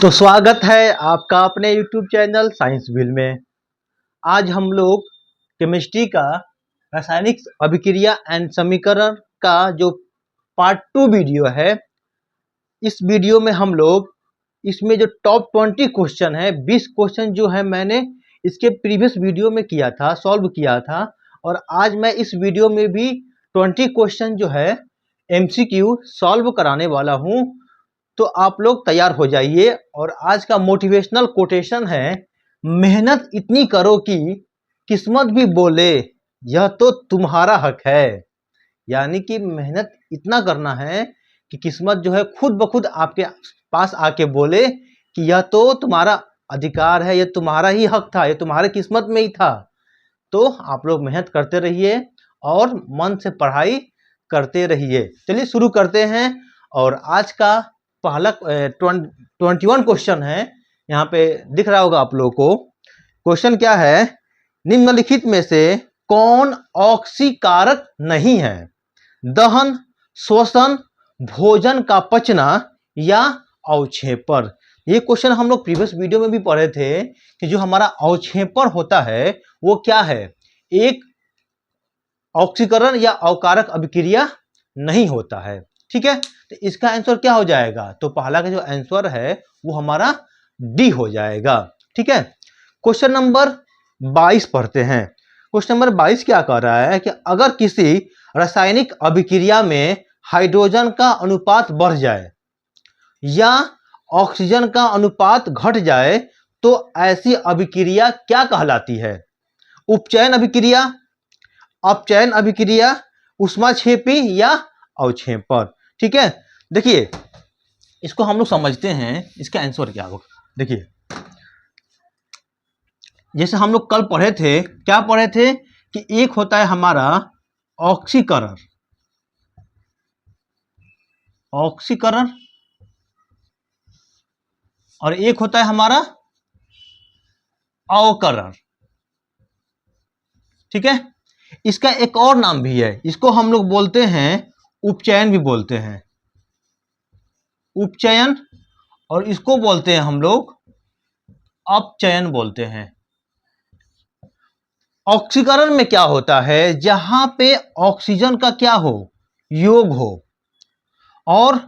तो स्वागत है आपका अपने YouTube चैनल साइंस व्हील में। आज हम लोग केमिस्ट्री का रासायनिक अभिक्रिया एंड समीकरण का जो पार्ट 2 वीडियो है, इस वीडियो में हम लोग इसमें जो टॉप 20 क्वेश्चन है, 20 क्वेश्चन जो है मैंने इसके प्रीवियस वीडियो में किया था, सॉल्व किया था, और आज मैं इस वीडियो में भी 20 क्वेश्चन जो है MCQ सॉल्व कराने वाला हूँ। तो आप लोग तैयार हो जाइए। और आज का मोटिवेशनल कोटेशन है, मेहनत इतनी करो कि किस्मत भी बोले यह तो तुम्हारा हक है। यानी कि मेहनत इतना करना है कि किस्मत जो है खुद ब खुद आपके पास आके बोले कि यह तो तुम्हारा अधिकार है, यह तुम्हारा ही हक था, यह तुम्हारे किस्मत में ही था। तो आप लोग मेहनत करते रहिए और मन से पढ़ाई करते रहिए। चलिए शुरू करते हैं। और आज का पहला 21 क्वेश्चन है, यहाँ पे दिख रहा होगा आप लोगों को। क्वेश्चन क्या है, निम्नलिखित में से कौन ऑक्सीकारक नहीं है? दहन, श्वसन, भोजन का पचना या अवक्षेपण। ये क्वेश्चन हम लोग प्रीवियस वीडियो में भी पढ़े थे कि जो हमारा अवक्षेपण होता है वो क्या है, एक ऑक्सीकरण या अवकारक अभिक्रिया नहीं होता है। ठीक है, तो इसका आंसर क्या हो जाएगा? तो पहला का जो आंसर है वो हमारा डी हो जाएगा। ठीक है, क्वेश्चन नंबर 22 पढ़ते हैं। क्वेश्चन नंबर 22 क्या कह रहा है कि अगर किसी रासायनिक अभिक्रिया में हाइड्रोजन का अनुपात बढ़ जाए या ऑक्सीजन का अनुपात घट जाए तो ऐसी अभिक्रिया क्या कहलाती है? उपचयन अभिक्रिया, अपचयन अभिक्रिया, ऊष्माक्षेपी या अवक्षेपण। ठीक है, देखिए इसको हम लोग समझते हैं, इसका आंसर क्या होगा। देखिए जैसे हम लोग कल पढ़े थे, क्या पढ़े थे कि एक होता है हमारा ऑक्सीकरण, ऑक्सीकरण, और एक होता है हमारा अवकरण। ठीक है, इसका एक और नाम भी है, इसको हम लोग बोलते हैं उपचयन भी बोलते हैं, उपचयन, और इसको बोलते हैं हम लोग अपचयन बोलते हैं। ऑक्सीकरण में क्या होता है, जहां पे ऑक्सीजन का क्या हो, योग हो, और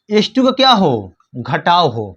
H2 का क्या हो, घटाव हो।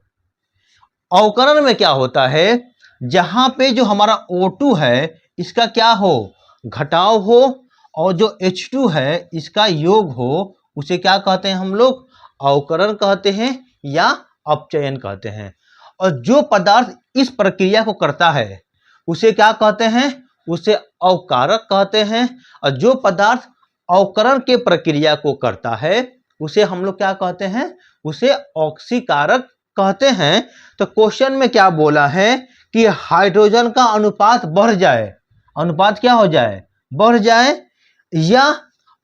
अवकरण में क्या होता है, जहां पे जो हमारा O2 है इसका क्या हो, घटाव हो, और जो H2 है इसका योग हो, उसे क्या कहते हैं हम लोग, अवकरण कहते हैं या अपचयन कहते हैं। और जो पदार्थ इस प्रक्रिया को करता है उसे क्या कहते हैं, उसे अवकारक कहते हैं। और जो पदार्थ अवकरण के प्रक्रिया को करता है उसे हम लोग क्या कहते हैं, उसे ऑक्सीकारक कहते हैं। तो क्वेश्चन में क्या बोला है कि हाइड्रोजन का अनुपात बढ़ जाए, अनुपात क्या हो जाए, बढ़ जाए, या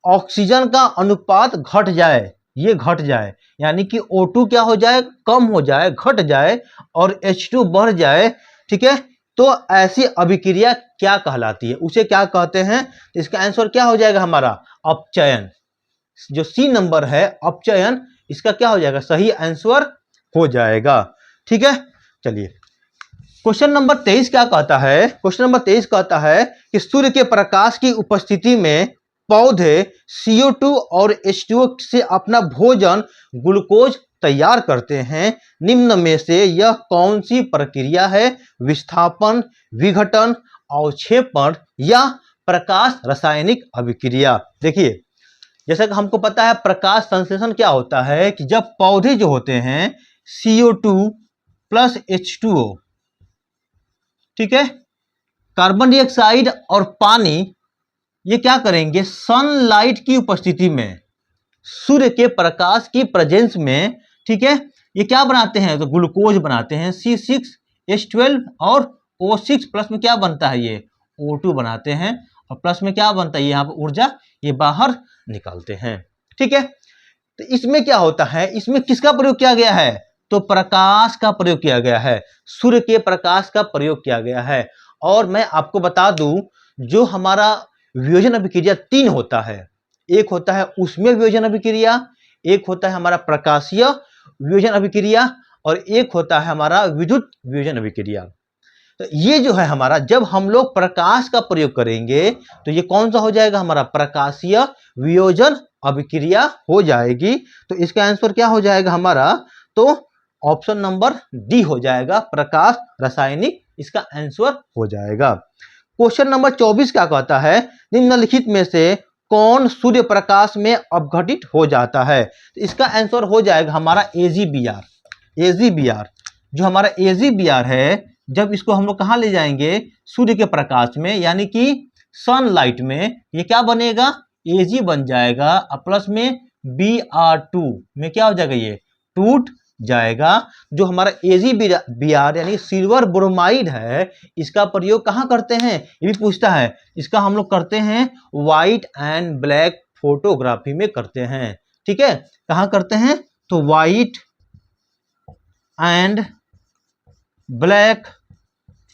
ऑक्सीजन का अनुपात घट जाए, ये घट जाए, यानी कि O2 क्या हो जाए, कम हो जाए, घट जाए, और H2 बढ़ जाए। ठीक है, तो ऐसी अभिक्रिया क्या कहलाती है, उसे क्या कहते हैं? तो इसका आंसर क्या हो जाएगा हमारा, अपचयन। जो सी नंबर है अपचयन, इसका क्या हो जाएगा, सही आंसर हो जाएगा। ठीक है, चलिए क्वेश्चन नंबर 23 क्या कहता है। क्वेश्चन नंबर 23 कहता है कि सूर्य के प्रकाश की उपस्थिति में पौधे CO2 और H2O से अपना भोजन ग्लूकोज तैयार करते हैं। निम्न में से यह कौन सी प्रक्रिया है? विस्थापन, विघटन, अवक्षेपण या प्रकाश रासायनिक अभिक्रिया। देखिए जैसा कि हमको पता है प्रकाश संश्लेषण क्या होता है कि जब पौधे जो होते हैं CO2 प्लस H2O, ठीक है, कार्बन डाइऑक्साइड और पानी, ये क्या करेंगे, सनलाइट की उपस्थिति में, सूर्य के प्रकाश की प्रेजेंस में, ठीक है, ये क्या बनाते हैं, तो ग्लूकोज बनाते हैं, C6H12, और O6 प्लस में क्या बनता है, ये O2 बनाते हैं, और प्लस में क्या बनता है, यहाँ पर ऊर्जा ये बाहर निकालते हैं। ठीक है, तो इसमें क्या होता है, इसमें किसका प्रयोग किया गया है, तो प्रकाश का प्रयोग किया गया है, सूर्य के प्रकाश का प्रयोग किया गया है। और मैं आपको बता दूं, जो हमारा वियोजन अभिक्रिया 3 होता है, एक होता है ऊष्मीय वियोजन अभिक्रिया, एक होता है हमारा प्रकाशीय वियोजन अभिक्रिया, और एक होता है हमारा विद्युत वियोजन अभिक्रिया। तो ये जो है हमारा, जब हम लोग प्रकाश का प्रयोग करेंगे तो ये कौन सा हो जाएगा हमारा, प्रकाशीय वियोजन अभिक्रिया हो जाएगी। तो इसका आंसर क्या हो जाएगा हमारा, तो ऑप्शन नंबर डी हो जाएगा, प्रकाश रासायनिक इसका आंसर हो जाएगा। क्वेश्चन नंबर 24 क्या कहता है, निम्नलिखित में से कौन सूर्य प्रकाश में अपघटित हो जाता है। तो इसका आंसर हो जाएगा हमारा AgBr। AgBr जो हमारा AgBr है, जब इसको हम लोग कहाँ ले जाएंगे, सूर्य के प्रकाश में, यानी कि सनलाइट में, ये क्या बनेगा, Ag बन जाएगा, प्लस में Br2 में क्या हो जाएगा, ये टूट जाएगा। जो हमारा AgBr यानी सिल्वर ब्रोमाइड है, इसका प्रयोग कहाँ करते हैं, ये भी पूछता है। इसका हम लोग करते हैं व्हाइट एंड ब्लैक फोटोग्राफी में करते हैं, ठीक है। कहाँ करते हैं, तो व्हाइट एंड ब्लैक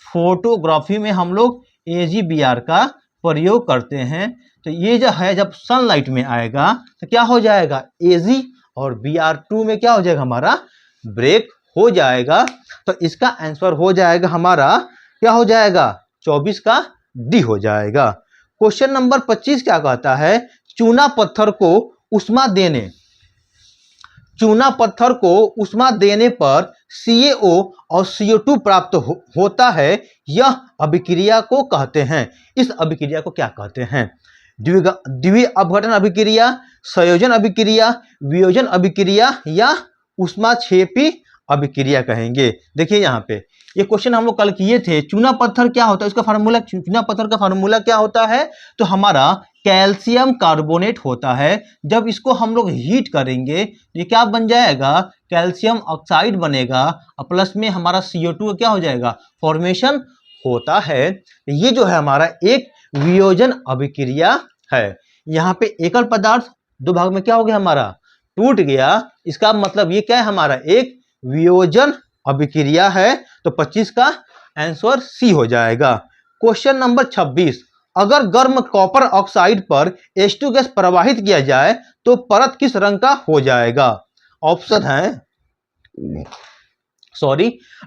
फोटोग्राफी में हम लोग AgBr का प्रयोग करते हैं। तो ये जो है, जब सनलाइट में आएगा तो क्या हो जाएगा, Ag और Br2 में क्या हो जाएगा हमारा, ब्रेक हो जाएगा। तो इसका आंसर हो जाएगा हमारा, क्या हो जाएगा, 24 का डी हो जाएगा। क्वेश्चन नंबर 25 क्या कहता है, चूना पत्थर को उष्मा देने पर CaO और CO2 प्राप्त होता है, यह अभिक्रिया को कहते हैं। इस अभिक्रिया को क्या कहते हैं, द्वितीय अपघटन अभिक्रिया, संयोजन अभिक्रिया, वियोजन अभिक्रिया या ऊष्माक्षेपी अभिक्रिया कहेंगे। देखिए यहाँ पे ये क्वेश्चन हम लोग कल किए थे। चूना पत्थर क्या होता है, इसका फार्मूला, चूना पत्थर का फार्मूला क्या होता है, तो हमारा कैल्शियम कार्बोनेट होता है। जब इसको हम लोग हीट करेंगे ये क्या बन जाएगा, कैल्शियम ऑक्साइड बनेगा, प्लस में हमारा CO2 क्या हो जाएगा, फॉर्मेशन होता है। ये जो है हमारा एक वियोजन अभिक्रिया है। यहाँ पे एकल पदार्थ दो भाग में क्या हो गया हमारा, टूट गया। इसका मतलब ये क्या है हमारा, एक वियोजन अभिक्रिया है। तो 25 का आंसर सी हो जाएगा। क्वेश्चन नंबर 26, अगर गर्म कॉपर ऑक्साइड पर H2 गैस प्रवाहित किया जाए तो परत किस रंग का हो जाएगा। ऑप्शन है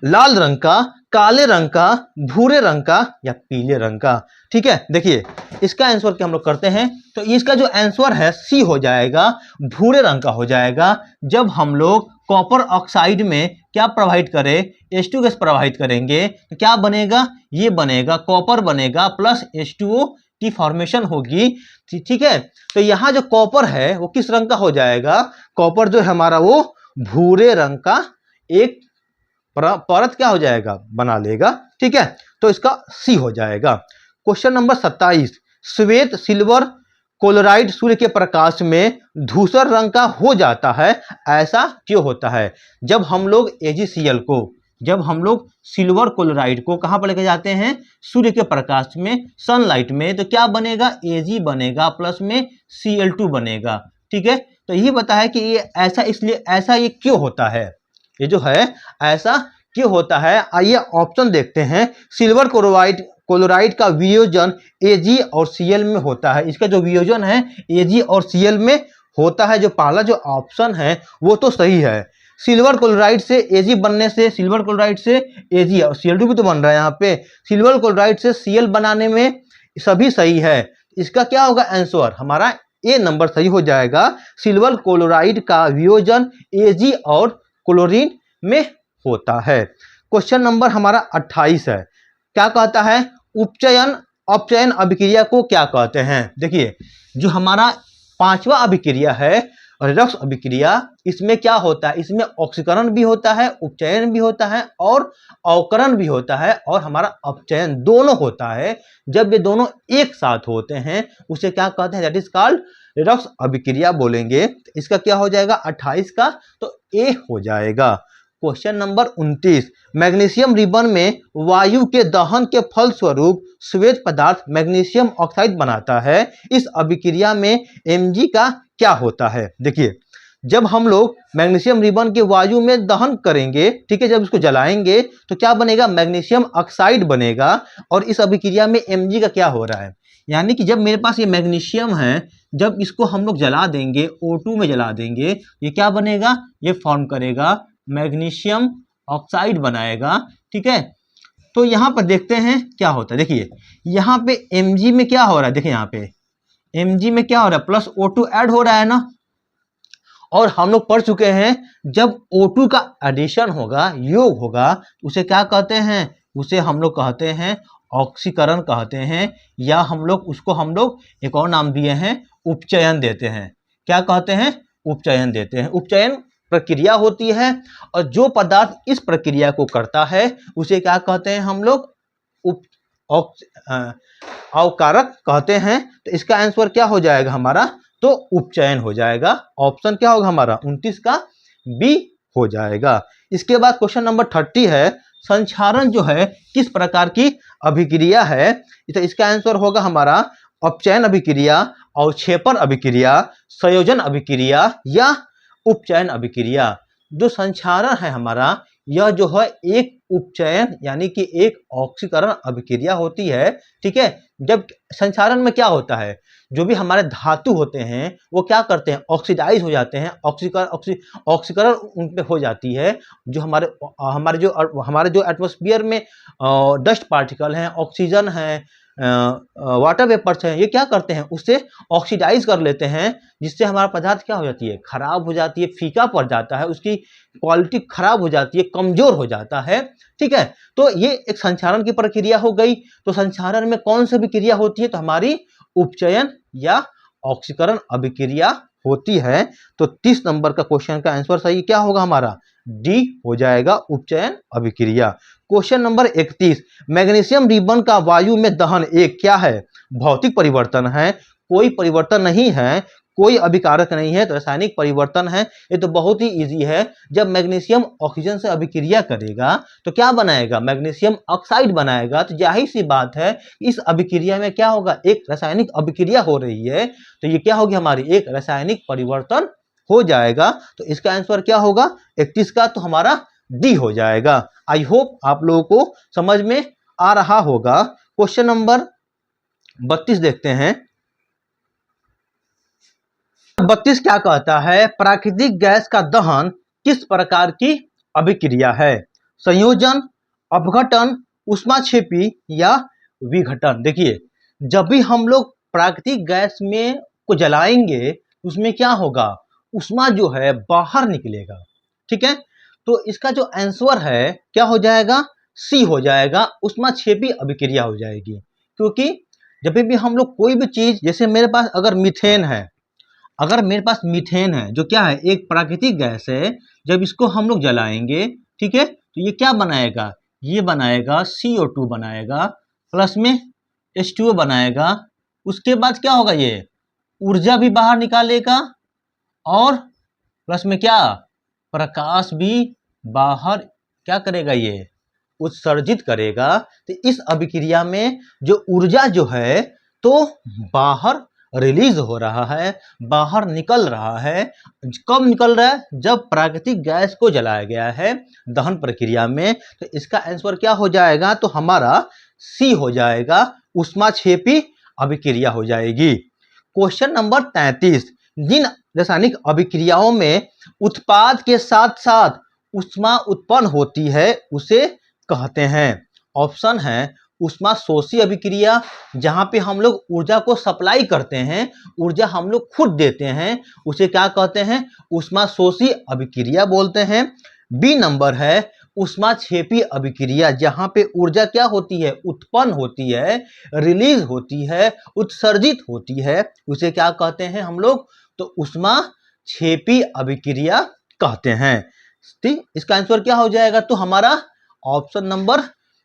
लाल रंग का, काले रंग का, भूरे रंग का या पीले रंग का। ठीक है, देखिए इसका आंसर क्या हम लोग करते हैं, तो इसका जो आंसर है सी हो जाएगा, भूरे रंग का हो जाएगा। जब हम लोग कॉपर ऑक्साइड में क्या प्रवाहित करें, H2 गैस प्रवाहित करेंगे तो क्या बनेगा, ये बनेगा कॉपर बनेगा प्लस H2O की फॉर्मेशन होगी। ठीक है, तो यहाँ जो कॉपर है वो किस रंग का हो जाएगा, कॉपर जो है हमारा वो भूरे रंग का एक परत क्या हो जाएगा, बना लेगा। ठीक है, तो इसका सी हो जाएगा। क्वेश्चन नंबर 27, श्वेत सिल्वर क्लोराइड सूर्य के प्रकाश में धूसर रंग का हो जाता है, ऐसा क्यों होता है। जब हम लोग AgCl को, जब हम लोग सिल्वर क्लोराइड को कहां पर लेके जाते हैं, सूर्य के प्रकाश में, सनलाइट में, तो क्या बनेगा, Ag बनेगा प्लस में Cl2 बनेगा। ठीक है, तो यही बताया कि ये ऐसा, इसलिए ऐसा ये क्यों होता है, ये जो है ऐसा क्यों होता है। आइए ऑप्शन देखते हैं। सिल्वर क्लोराइड का वियोजन Ag और Cl में होता है। इसका जो वियोजन है Ag और Cl में होता है। जो पहला जो ऑप्शन है वो तो सही है। सिल्वर क्लोराइड से Ag बनने से, सिल्वर क्लोराइड से Ag और Cl2 भी तो बन रहा है यहाँ पे, सिल्वर क्लोराइड से Cl बनाने में सभी सही है। इसका क्या होगा आंसर, हमारा ए नंबर सही हो जाएगा। सिल्वर क्लोराइड का वियोजन Ag और क्लोरीन में होता है। क्वेश्चन नंबर हमारा 28 है। क्या कहता है, अपचयन अभिक्रिया को क्या कहते हैं। देखिए जो हमारा पांचवा अभिक्रिया है रेडॉक्स अभिक्रिया, इसमें क्या होता है, इसमें ऑक्सीकरण भी होता है, उपचयन भी होता है और अवकरण भी होता है और हमारा अपचयन दोनों होता है। जब ये दोनों एक साथ होते हैं उसे क्या कहते हैं, दैट इज कॉल्ड रेडॉक्स अभिक्रिया बोलेंगे। इसका क्या हो जाएगा 28 का, तो ए हो जाएगा। क्वेश्चन नंबर 29, मैग्नीशियम रिबन में वायु के दहन के फलस्वरूप श्वेत पदार्थ मैग्नीशियम ऑक्साइड बनाता है। इस अभिक्रिया में Mg का क्या होता है। देखिए जब हम लोग मैग्नीशियम रिबन के वायु में दहन करेंगे, ठीक है, जब इसको जलाएंगे तो क्या बनेगा, मैग्नीशियम ऑक्साइड बनेगा। और इस अभिक्रिया में Mg का क्या हो रहा है, यानी कि जब मेरे पास ये मैग्नीशियम है, जब इसको हम लोग जला देंगे, O2 में जला देंगे, ये क्या बनेगा, ये फॉर्म करेगा मैग्नीशियम ऑक्साइड बनाएगा। ठीक है, तो यहां पर देखते हैं क्या होता है। देखिए यहां पे Mg में क्या हो रहा है, देखिए यहां पे Mg में क्या हो रहा है, प्लस O2 ऐड हो रहा है ना। और हम लोग पढ़ चुके हैं जब O2 का एडिशन होगा, योग होगा, उसे क्या कहते हैं, उसे हम लोग कहते हैं ऑक्सीकरण कहते हैं, या हम लोग एक और नाम दिए हैं, उपचयन देते हैं। क्या कहते हैं, उपचयन देते हैं। उपचयन प्रक्रिया होती है और जो पदार्थ इस प्रक्रिया को करता है उसे क्या कहते हैं हम लोग, अवकारक कहते हैं। तो इसका आंसर क्या हो जाएगा हमारा, तो उपचयन हो जाएगा। ऑप्शन क्या होगा हमारा 29 का बी हो जाएगा। इसके बाद क्वेश्चन नंबर 30 है, संक्षारण जो है किस प्रकार की अभिक्रिया है। तो इसका आंसर होगा हमारा अपचयन अभिक्रिया, अवक्षेपण अभिक्रिया, संयोजन अभिक्रिया या उपचयन अभिक्रिया। जो संक्षारण है हमारा, यह जो है एक उपचयन यानी कि एक ऑक्सीकरण अभिक्रिया होती है। ठीक है, जब संक्षारण में क्या होता है, जो भी हमारे धातु होते हैं वो क्या करते हैं, ऑक्सीडाइज हो जाते हैं, ऑक्सीकरण उन पे हो जाती है। जो हमारे जो एटमॉस्फेयर में डस्ट पार्टिकल हैं, ऑक्सीजन है, वाटर वेपर्स हैं, ये क्या करते हैं, उससे ऑक्सीडाइज कर लेते हैं, जिससे हमारा पदार्थ क्या हो जाती है, खराब हो जाती है, फीका पड़ जाता है, उसकी क्वालिटी खराब हो जाती है, कमजोर हो जाता है। ठीक है, तो ये एक संक्षारण की प्रक्रिया हो गई। तो संक्षारण में कौन सी अभिक्रिया होती है, तो हमारी उपचयन या ऑक्सीकरण अभिक्रिया होती है। तो 30 नंबर का क्वेश्चन का आंसर सही क्या होगा हमारा, डी हो जाएगा, उपचयन अभिक्रिया। क्वेश्चन नंबर 31, मैग्नीशियम रिबन का वायु में दहन एक क्या है, भौतिक परिवर्तन है, कोई परिवर्तन नहीं है, कोई अभिकारक नहीं है, तो रासायनिक परिवर्तन है। ये तो बहुत ही इजी है। जब मैग्नीशियम ऑक्सीजन से अभिक्रिया करेगा तो क्या बनाएगा, मैग्नीशियम ऑक्साइड बनाएगा। तो जाहिर सी बात है इस अभिक्रिया में क्या होगा, एक रासायनिक अभिक्रिया हो रही है, तो ये क्या होगी हमारी, एक रासायनिक परिवर्तन हो जाएगा। तो इसका आंसर क्या होगा 31 का, तो हमारा डी हो जाएगा। आई होप आप लोगों को समझ में आ रहा होगा। क्वेश्चन नंबर 32 देखते हैं। 32 क्या कहता है, प्राकृतिक गैस का दहन किस प्रकार की अभिक्रिया है, संयोजन, अपघटन, ऊष्माक्षेपी या विघटन। देखिए जब भी हम लोग प्राकृतिक गैस में को जलाएंगे उसमें क्या होगा, ऊष्मा जो है बाहर निकलेगा। ठीक है, तो इसका जो आंसर है क्या हो जाएगा, सी हो जाएगा, ऊष्माक्षेपी अभिक्रिया हो जाएगी। क्योंकि जब भी हम लोग कोई भी चीज, जैसे मेरे पास अगर मीथेन है, जो क्या है, एक प्राकृतिक गैस है, जब इसको हम लोग जलाएंगे, ठीक है, तो ये क्या बनाएगा, ये बनाएगा CO2 बनाएगा, प्लस में H2O बनाएगा। उसके बाद क्या होगा, ये ऊर्जा भी बाहर निकालेगा और प्लस में क्या, प्रकाश भी बाहर क्या करेगा, ये उत्सर्जित करेगा। तो इस अभिक्रिया में जो ऊर्जा जो है तो बाहर रिलीज हो रहा है, बाहर निकल रहा है। कब निकल रहा है, जब प्राकृतिक गैस को जलाया गया है दहन प्रक्रिया में। तो इसका आंसर क्या हो जाएगा, तो हमारा सी हो जाएगा, ऊष्माक्षेपी अभिक्रिया हो जाएगी। क्वेश्चन नंबर 33, जिन रासायनिक अभिक्रियाओं में उत्पाद के साथ साथ ऊष्मा उत्पन्न होती है उसे कहते हैं। ऑप्शन है ऊष्मा शोषी अभिक्रिया, जहां पे हम लोग ऊर्जा को सप्लाई करते हैं, ऊर्जा हम लोग खुद देते हैं, उसे क्या कहते हैं, ऊष्मा शोषी अभिक्रिया बोलते हैं। बी नंबर है ऊष्माक्षेपी अभिक्रिया, जहां पे ऊर्जा क्या होती है, उत्पन्न होती है, रिलीज होती है, उत्सर्जित होती है, उसे क्या कहते हैं हम लोग, तो ऊष्माक्षेपी अभिक्रिया कहते हैं। ठीक, इसका आंसर क्या हो जाएगा, तो हमारा ऑप्शन नंबर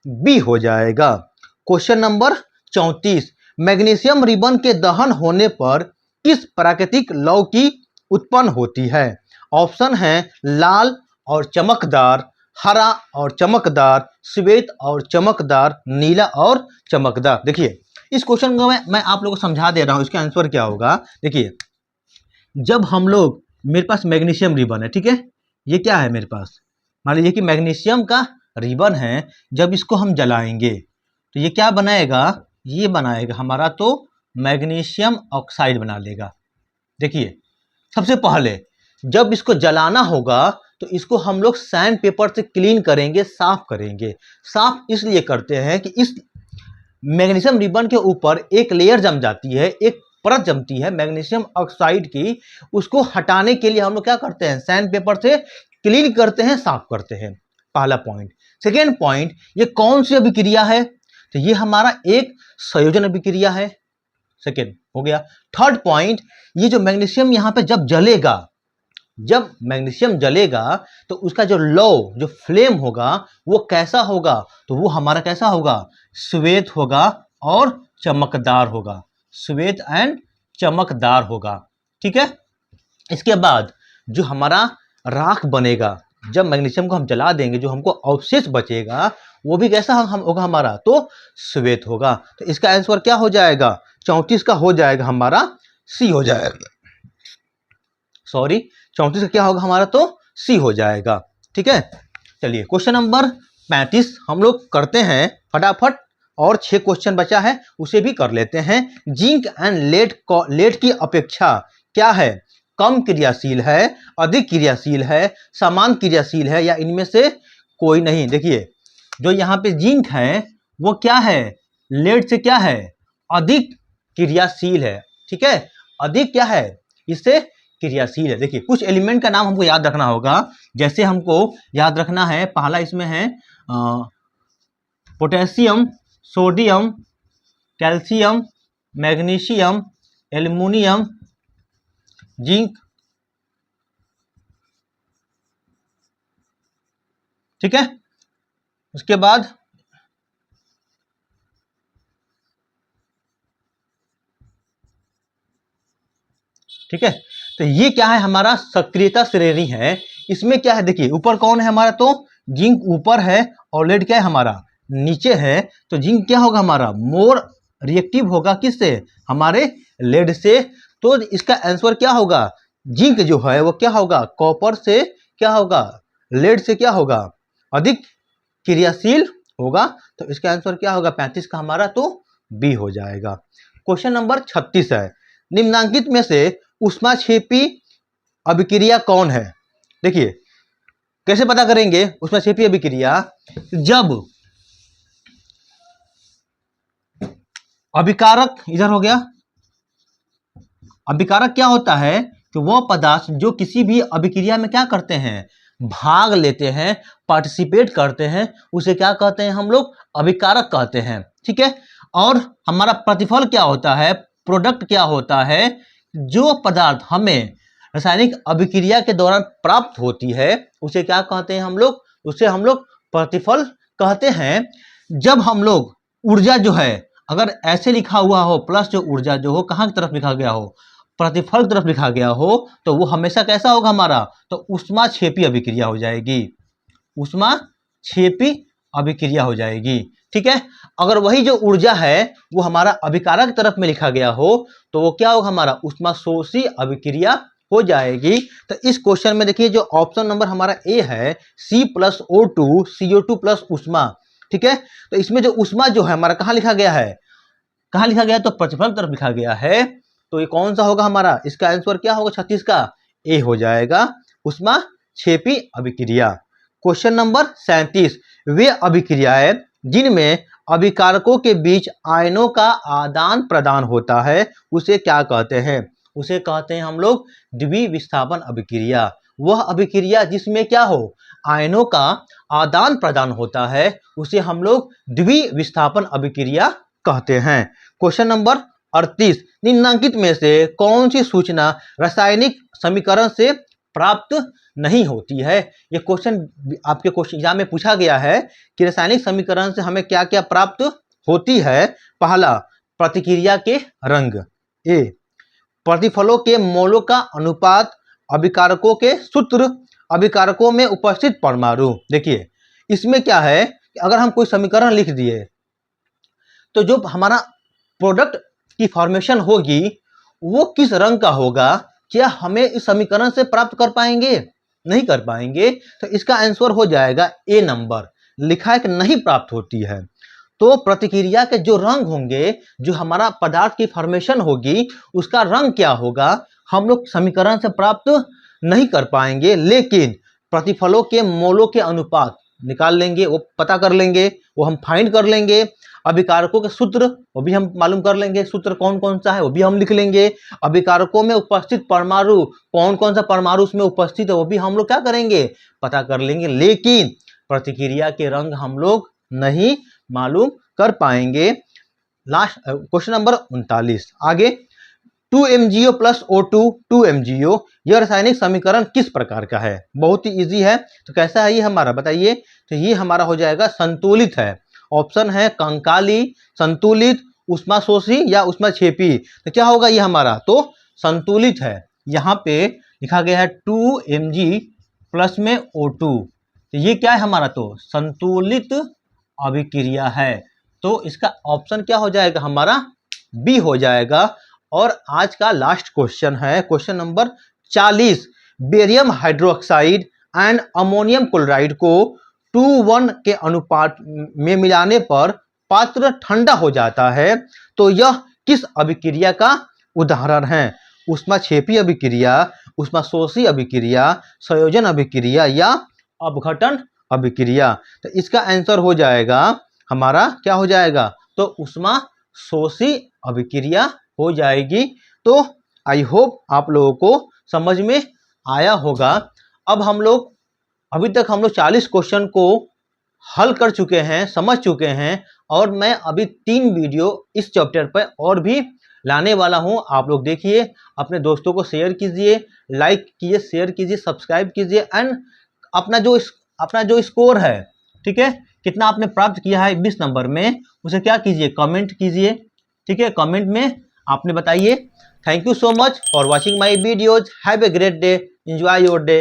बी हो जाएगा। क्वेश्चन नंबर 34, मैग्नीशियम रिबन के दहन होने पर किस प्राकृतिक लौह की उत्पन्न होती है। ऑप्शन है लाल और चमकदार, हरा और चमकदार, श्वेत और चमकदार, नीला और चमकदार। देखिए इस क्वेश्चन को मैं आप लोगों को समझा दे रहा हूं, इसका आंसर क्या होगा। देखिए जब हम लोग, मेरे पास मैग्नीशियम रिबन है, ठीक है, ये क्या है मेरे पास, मान लीजिए कि मैग्नीशियम का रिबन है, जब इसको हम जलाएंगे तो ये क्या बनाएगा, ये बनाएगा हमारा तो मैग्नीशियम ऑक्साइड बना लेगा। देखिए सबसे पहले जब इसको जलाना होगा तो इसको हम लोग सैंड पेपर से क्लीन करेंगे, साफ करेंगे। साफ इसलिए करते हैं कि इस मैग्नीशियम रिबन के ऊपर एक लेयर जम जाती है, एक परत जमती है मैग्नीशियम ऑक्साइड की। उसको हटाने के लिए हम लोग क्या करते हैं, सैंड पेपर से क्लीन करते हैं, साफ करते हैं। पहला पॉइंट। सेकेंड पॉइंट, ये कौन सी अभिक्रिया है, तो ये हमारा एक संयोजन अभिक्रिया है। सेकेंड हो गया। थर्ड पॉइंट, ये जो मैग्नीशियम यहाँ पे जब जलेगा, जब मैग्नीशियम जलेगा तो उसका जो लौ, जो फ्लेम होगा वो कैसा होगा, तो वो हमारा कैसा होगा, श्वेत होगा और चमकदार होगा, श्वेत एंड चमकदार होगा। ठीक है। इसके बाद जो हमारा राख बनेगा, जब मैग्नीशियम को हम जला देंगे, जो हमको अवशेष बचेगा वो भी कैसा हम होगा हमारा, तो श्वेत होगा। तो इसका आंसर क्या हो जाएगा, 34 का हो जाएगा हमारा सी हो जाएगा, सॉरी 34 का क्या होगा हमारा, तो सी हो जाएगा। ठीक है। चलिए क्वेश्चन नंबर 35 हम लोग करते हैं फटाफट, और 6 क्वेश्चन बचा है उसे भी कर लेते हैं। जिंक एंड लेड की अपेक्षा क्या है, कम क्रियाशील है, अधिक क्रियाशील है, समान क्रियाशील है, या इनमें से कोई नहीं। देखिए जो यहाँ पे जिंक है वो क्या है, लेड से क्या है, अधिक क्रियाशील है। ठीक है, अधिक क्या है, इससे क्रियाशील है। देखिए कुछ एलिमेंट का नाम हमको याद रखना होगा, जैसे हमको याद रखना है, पहला इसमें है potassium, sodium, calcium, magnesium, aluminium, zinc. ठीक है। उसके बाद ठीक है, तो ये क्या है हमारा सक्रियता श्रेणी है। इसमें क्या है, देखिए ऊपर कौन है हमारा, तो जिंक ऊपर है और लेड क्या है हमारा नीचे है। तो जिंक क्या होगा हमारा, मोर रिएक्टिव होगा किससे, हमारे लेड से। तो इसका आंसर क्या होगा, जिंक जो है वो क्या होगा, कॉपर से क्या होगा, लेड से क्या होगा, अधिक क्रियाशील होगा। तो इसका आंसर क्या होगा, 35 का हमारा तो बी हो जाएगा। क्वेश्चन नंबर 36 है, निम्नांकित में से ऊष्माक्षेपी अभिक्रिया कौन है। देखिए कैसे पता करेंगे ऊष्माक्षेपी अभिक्रिया, जब अभिकारक, इधर हो गया, अभिकारक क्या होता है कि वह पदार्थ जो किसी भी अभिक्रिया में क्या करते हैं, भाग लेते हैं, पार्टिसिपेट करते हैं, उसे क्या कहते हैं हम लोग, अभिकारक कहते हैं। ठीक है। और हमारा प्रतिफल क्या होता है, प्रोडक्ट क्या होता है, जो पदार्थ हमें रासायनिक अभिक्रिया के दौरान प्राप्त होती है उसे क्या कहते हैं हम लोग, उसे हम लोग प्रतिफल कहते हैं। जब हम लोग ऊर्जा जो है अगर ऐसे लिखा हुआ हो, प्लस जो ऊर्जा जो हो कहाँ की तरफ लिखा गया हो, प्रतिफल की तरफ लिखा गया हो, तो वो हमेशा कैसा होगा हमारा, तो ऊष्माक्षेपी अभिक्रिया हो जाएगी, ऊष्माक्षेपी अभिक्रिया हो जाएगी। ठीक है। अगर वही जो ऊर्जा है वो हमारा अभिकारक तरफ में लिखा गया हो तो वो क्या होगा हमारा, ऊष्माशोषी अभिक्रिया हो जाएगी। तो इस क्वेश्चन में देखिए जो ऑप्शन नंबर हमारा ए है, C+O2 CO2 प्लस ऊष्मा। ठीक है। तो इसमें जो ऊष्मा जो है हमारा कहाँ लिखा गया है, कहाँ लिखा गया है, तो प्रतिफल तरफ लिखा गया है। तो ये कौन सा होगा हमारा, इसका आंसर क्या होगा 36 का, ए हो जाएगा, ऊष्माक्षेपी अभिक्रिया। क्वेश्चन नंबर 37, वे अभिक्रियाएं जिनमें अभिकारकों के बीच आयनों का आदान प्रदान होता है उसे क्या कहते हैं, उसे कहते हैं हम लोग द्विविस्थापन अभिक्रिया। वह अभिक्रिया जिसमें क्या हो, आयनों का आदान प्रदान होता है उसे हम लोग द्विविस्थापन अभिक्रिया कहते हैं। क्वेश्चन नंबर 38, निम्नांकित में से कौन सी सूचना रासायनिक समीकरण से प्राप्त नहीं होती है। ये क्वेश्चन आपके क्वेश्चन एग्जाम में पूछा गया है कि रासायनिक समीकरण से हमें क्या क्या प्राप्त होती है। पहला, प्रतिक्रिया के रंग, ए, प्रतिफलों के मोलों का अनुपात, अभिकारकों के सूत्र, अभिकारकों में उपस्थित परमाणु। देखिए इसमें क्या है, अगर हम कोई समीकरण लिख दिए तो जो हमारा प्रोडक्ट की फॉर्मेशन होगी वो किस रंग का होगा, क्या हमें इस समीकरण से प्राप्त कर पाएंगे, नहीं कर पाएंगे। तो इसका आंसर हो जाएगा ए नंबर, लिखा है कि नहीं प्राप्त होती है। तो प्रतिक्रिया के जो रंग होंगे, जो हमारा पदार्थ की फॉर्मेशन होगी उसका रंग क्या होगा, हम लोग समीकरण से प्राप्त नहीं कर पाएंगे। लेकिन प्रतिफलों के मोलों के अनुपात निकाल लेंगे, वो पता कर लेंगे, वो हम फाइंड कर लेंगे। अभिकारकों के सूत्र वो भी हम मालूम कर लेंगे, सूत्र कौन कौन सा है वो भी हम लिख लेंगे। अभिकारकों में उपस्थित परमाणु कौन कौन सा परमाणु उसमें उपस्थित है वो भी हम लोग क्या करेंगे, पता कर लेंगे। लेकिन प्रतिक्रिया के रंग हम लोग नहीं मालूम कर पाएंगे। लास्ट क्वेश्चन नंबर 39 आगे, 2MgO प्लस O2 2MgO, यह रासायनिक समीकरण किस प्रकार का है? बहुत ही इजी है। तो कैसा है ये हमारा बताइए? तो ये हमारा हो जाएगा संतुलित है। ऑप्शन है कंकाली, संतुलित, उष्माशोषी या उष्माक्षेपी। तो क्या होगा ये हमारा? तो संतुलित है। यहाँ पे लिखा गया है 2Mg प्लस में O2, तो ये क्या है हमारा? तो संतुलित अभिक्रिया है। तो इसका ऑप्शन क्या हो जाएगा हमारा? बी हो जाएगा। और आज का लास्ट क्वेश्चन है question number 40, barium hydroxide and ammonium chloride को 2:1 के अनुपात में मिलाने पर पात्र ठंडा हो जाता है, तो यह किस अभिक्रिया का उदाहरण है? उष्माक्षेपी अभिक्रिया, उष्माशोषी अभिक्रिया, संयोजन अभिक्रिया या अपघटन अभिक्रिया? तो इसका आंसर हो जाएगा हमारा, क्या हो जाएगा? तो उष्माशोषी अभिक्रिया हो जाएगी। तो आई होप आप लोगों को समझ में आया होगा। अब हम लोग अभी तक 40 क्वेश्चन को हल कर चुके हैं, समझ चुके हैं, और मैं अभी 3 वीडियो इस चैप्टर पर और भी लाने वाला हूं। आप लोग देखिए, अपने दोस्तों को शेयर कीजिए, लाइक कीजिए, शेयर कीजिए, सब्सक्राइब कीजिए, एंड अपना जो स्कोर है, ठीक है, कितना आपने प्राप्त किया है 20 नंबर में, उसे क्या कीजिए, कमेंट कीजिए, ठीक है, कमेंट में आपने बताइए। Thank you so much for watching my videos. Have a great day, enjoy your day.